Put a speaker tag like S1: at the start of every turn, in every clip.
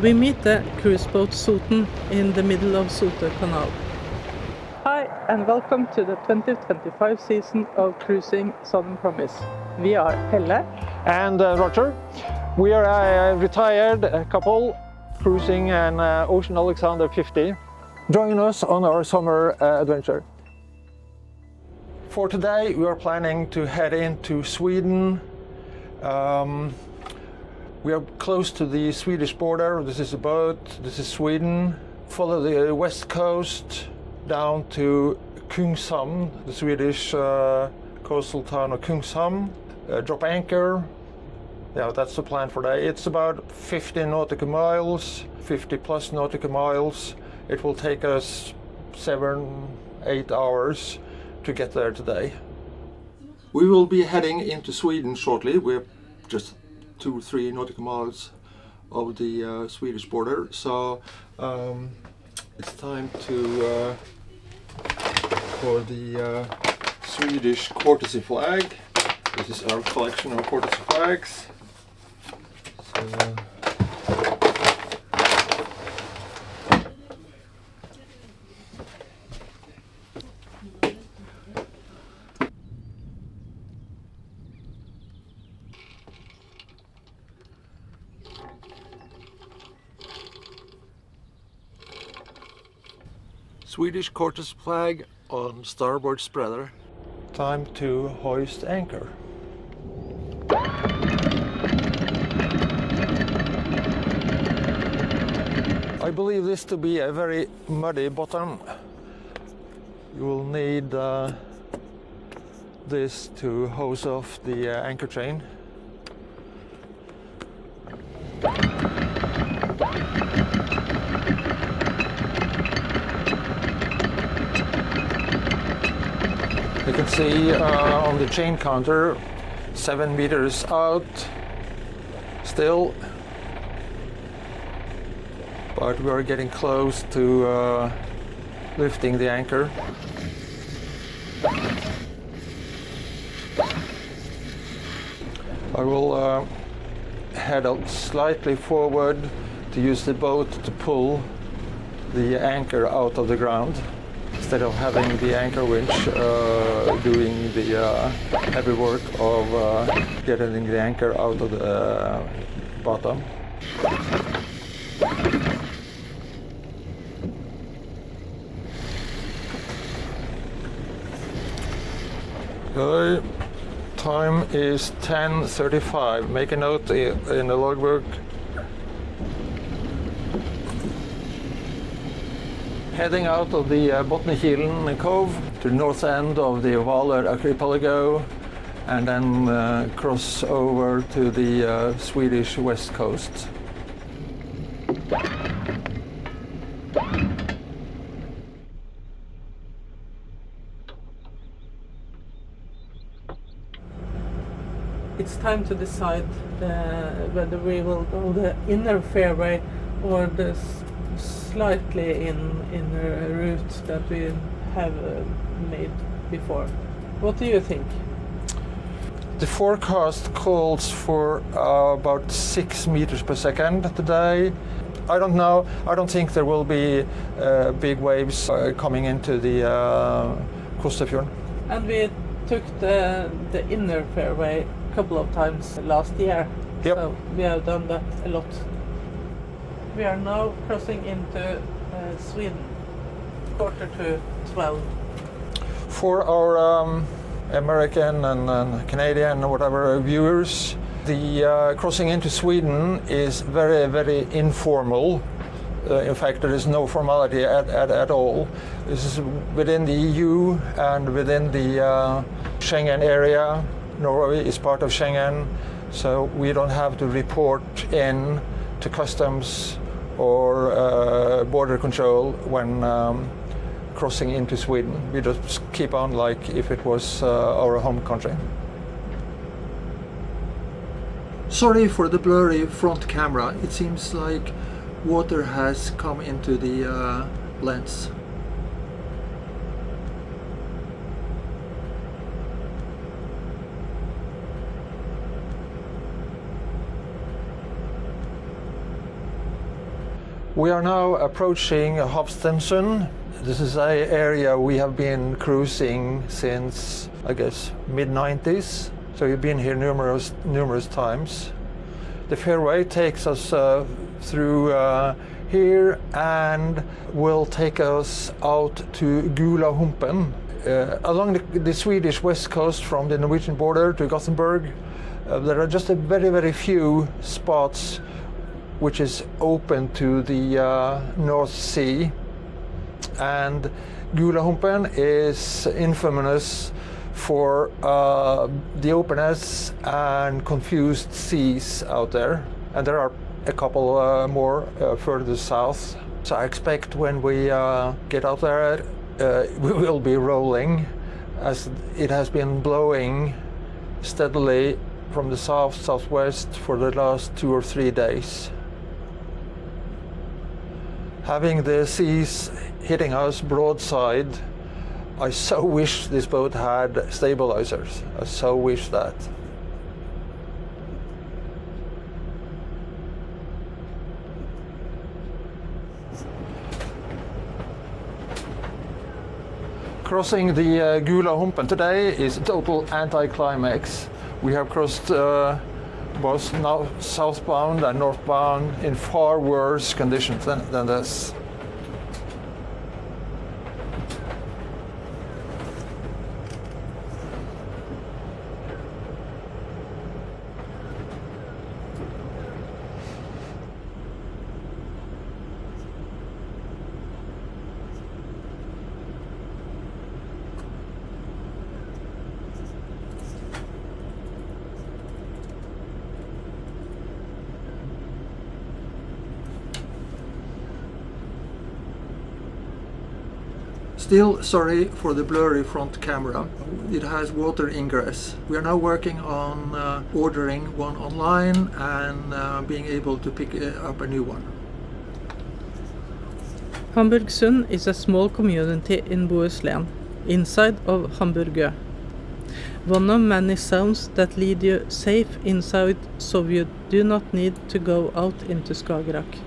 S1: We meet the cruise boat Soten in the middle of Sote Kanal. Hi and welcome to the 2025 season of Cruising Southern Promise. We are Helle
S2: and Roger. We are a retired couple cruising an Ocean Alexander 50. Join us on our summer adventure. For today we are planning to head into Sweden. We are close to the Swedish border. This is a boat, this is Sweden. Follow the west coast down to Kungshamn, the Swedish coastal town of Kungshamn. Drop anchor. Yeah, that's the plan for today. It's about 50 nautical miles, 50 plus nautical miles. It will take us 7-8 hours to get there today. We will be heading into Sweden shortly. We're just 2-3 nautical miles of the Swedish border, so it's time to for the Swedish courtesy flag. This is our collection of courtesy flags. So, Swedish courtesy flag on starboard spreader. Time to hoist anchor. I believe this to be a very muddy bottom. You will need this to hose off the anchor chain. You can see on the chain counter 7 meters out still, but we are getting close to lifting the anchor. I will head out slightly forward to use the boat to pull the anchor out of the ground, instead of having the anchor winch doing the heavy work of getting the anchor out of the bottom. Okay, time is 10:35. Make a note in the logbook. Heading out of the Botnikilen Cove to the north end of the Valar archipelago, and then cross over to the Swedish west coast.
S1: It's time to decide whether we will go the inner fairway or the slightly inner route that we have made before. What do you think?
S2: The forecast calls for about 6 meters per second today. I don't know. I don't think there will be big waves coming into the Kustafjord.
S1: And we took the inner fairway a couple of times last year.
S2: Yep.
S1: So we have done that a lot. We are now crossing into Sweden, 11:45.
S2: For our American and Canadian or whatever viewers, the crossing into Sweden is very, very informal. In fact, there is no formality at all. This is within the EU and within the Schengen area. Norway is part of Schengen, so we don't have to report in to customs or border control when crossing into Sweden. We just keep on like if it was our home country. Sorry for the blurry front camera. It seems like water has come into the lens. We are now approaching Havstenssund. This is an area we have been cruising since, I guess, mid-90s. So we've been here numerous times. The fairway takes us through here and will take us out to Gula Humpen. Along the Swedish west coast from the Norwegian border to Gothenburg, there are just a very few spots which is open to the North Sea. And Gula Humpen is infamous for the openness and confused seas out there. And there are a couple more further south. So I expect when we get out there, we will be rolling, as it has been blowing steadily from the southwest for the last 2 or 3 days. Having the seas hitting us broadside, I so wish this boat had stabilizers. I so wish that. Crossing the Gula Humpen today is a total anticlimax. We have crossed both now southbound and northbound in far worse conditions than this. Still sorry for the blurry front camera. It has water ingress. We are now working on ordering one online and being able to pick up a new one.
S1: Hamburgsund is a small community in Bohuslän, inside of Hamburgö. One of many sounds that lead you safe inside, so you do not need to go out into Skagerrak.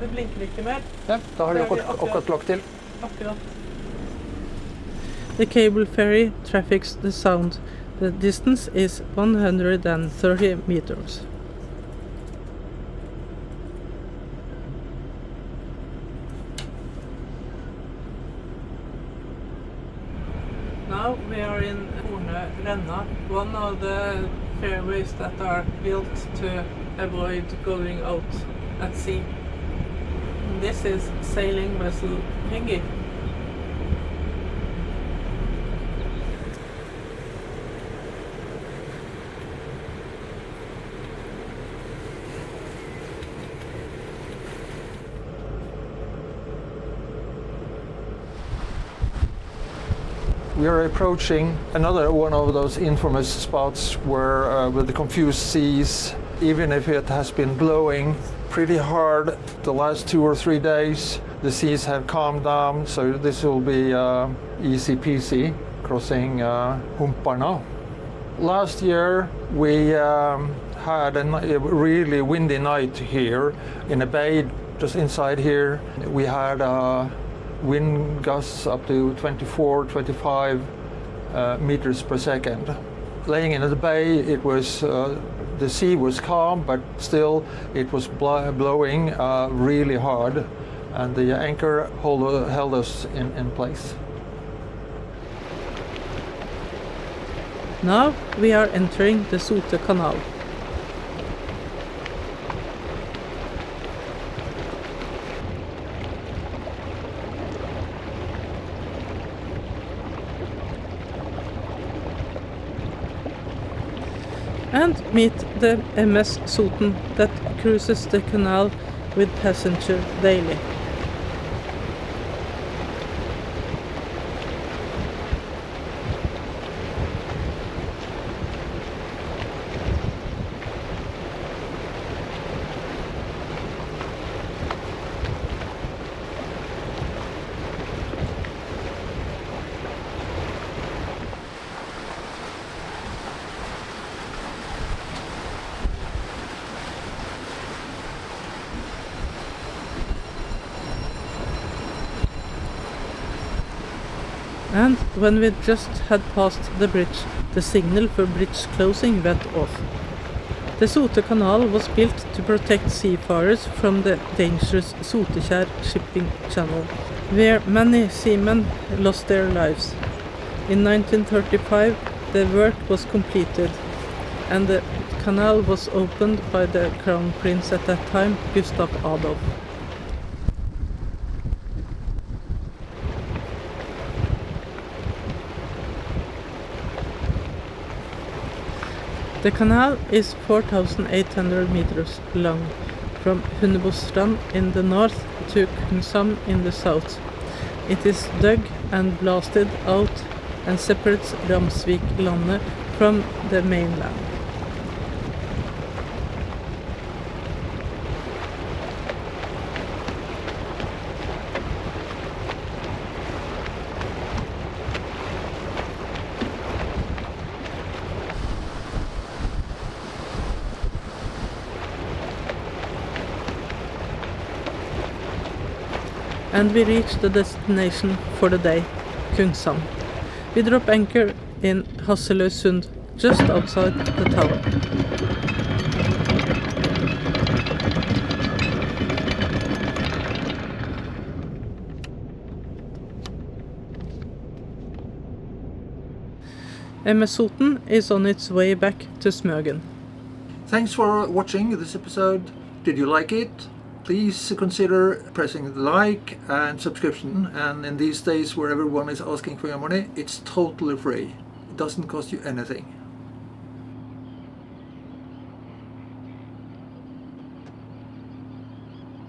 S1: Det blinker ikke mer.
S2: Ja, da har de akkurat lagt til.
S1: Akkurat. The cable ferry traffics the sound. The distance is 130 meters. Now we are in Renna, one of the fairways that are built to avoid going out at sea. This is sailing vessel Hengi.
S2: We are approaching another one of those infamous spots where with the confused seas, even if it has been blowing pretty hard the last 2 or 3 days, the seas have calmed down, so this will be easy peasy crossing Humparna. Last year we had a really windy night here in a bay just inside here. We had wind gusts up to 24-25 meters per second. Laying in the bay, it was the sea was calm, but still it was blowing really hard, and the anchor held us in place.
S1: Now we are entering the Sote Kanal. And meet the MS Soten that cruises the canal with passengers daily. And when we just had passed the bridge, the signal for bridge closing went off. The Sote Kanal was built to protect seafarers from the dangerous Sote shipping channel, where many seamen lost their lives. In 1935 the work was completed and the canal was opened by the Crown Prince at that time, Gustav Adolf. The canal is 4,800 meters long, from Hundebostrand in the north to Kungshamn in the south. It is dug and blasted out and separates Ramsviklandet from the mainland. And we reach the destination for the day, Kungshamn. We drop anchor in Havstenssund, just outside the town. MS Soten is on its way back to Smøgen.
S2: Thanks for watching this episode. Did you like it? Please consider pressing the like and subscription, and in these days where everyone is asking for your money, it's totally free. It doesn't cost you anything.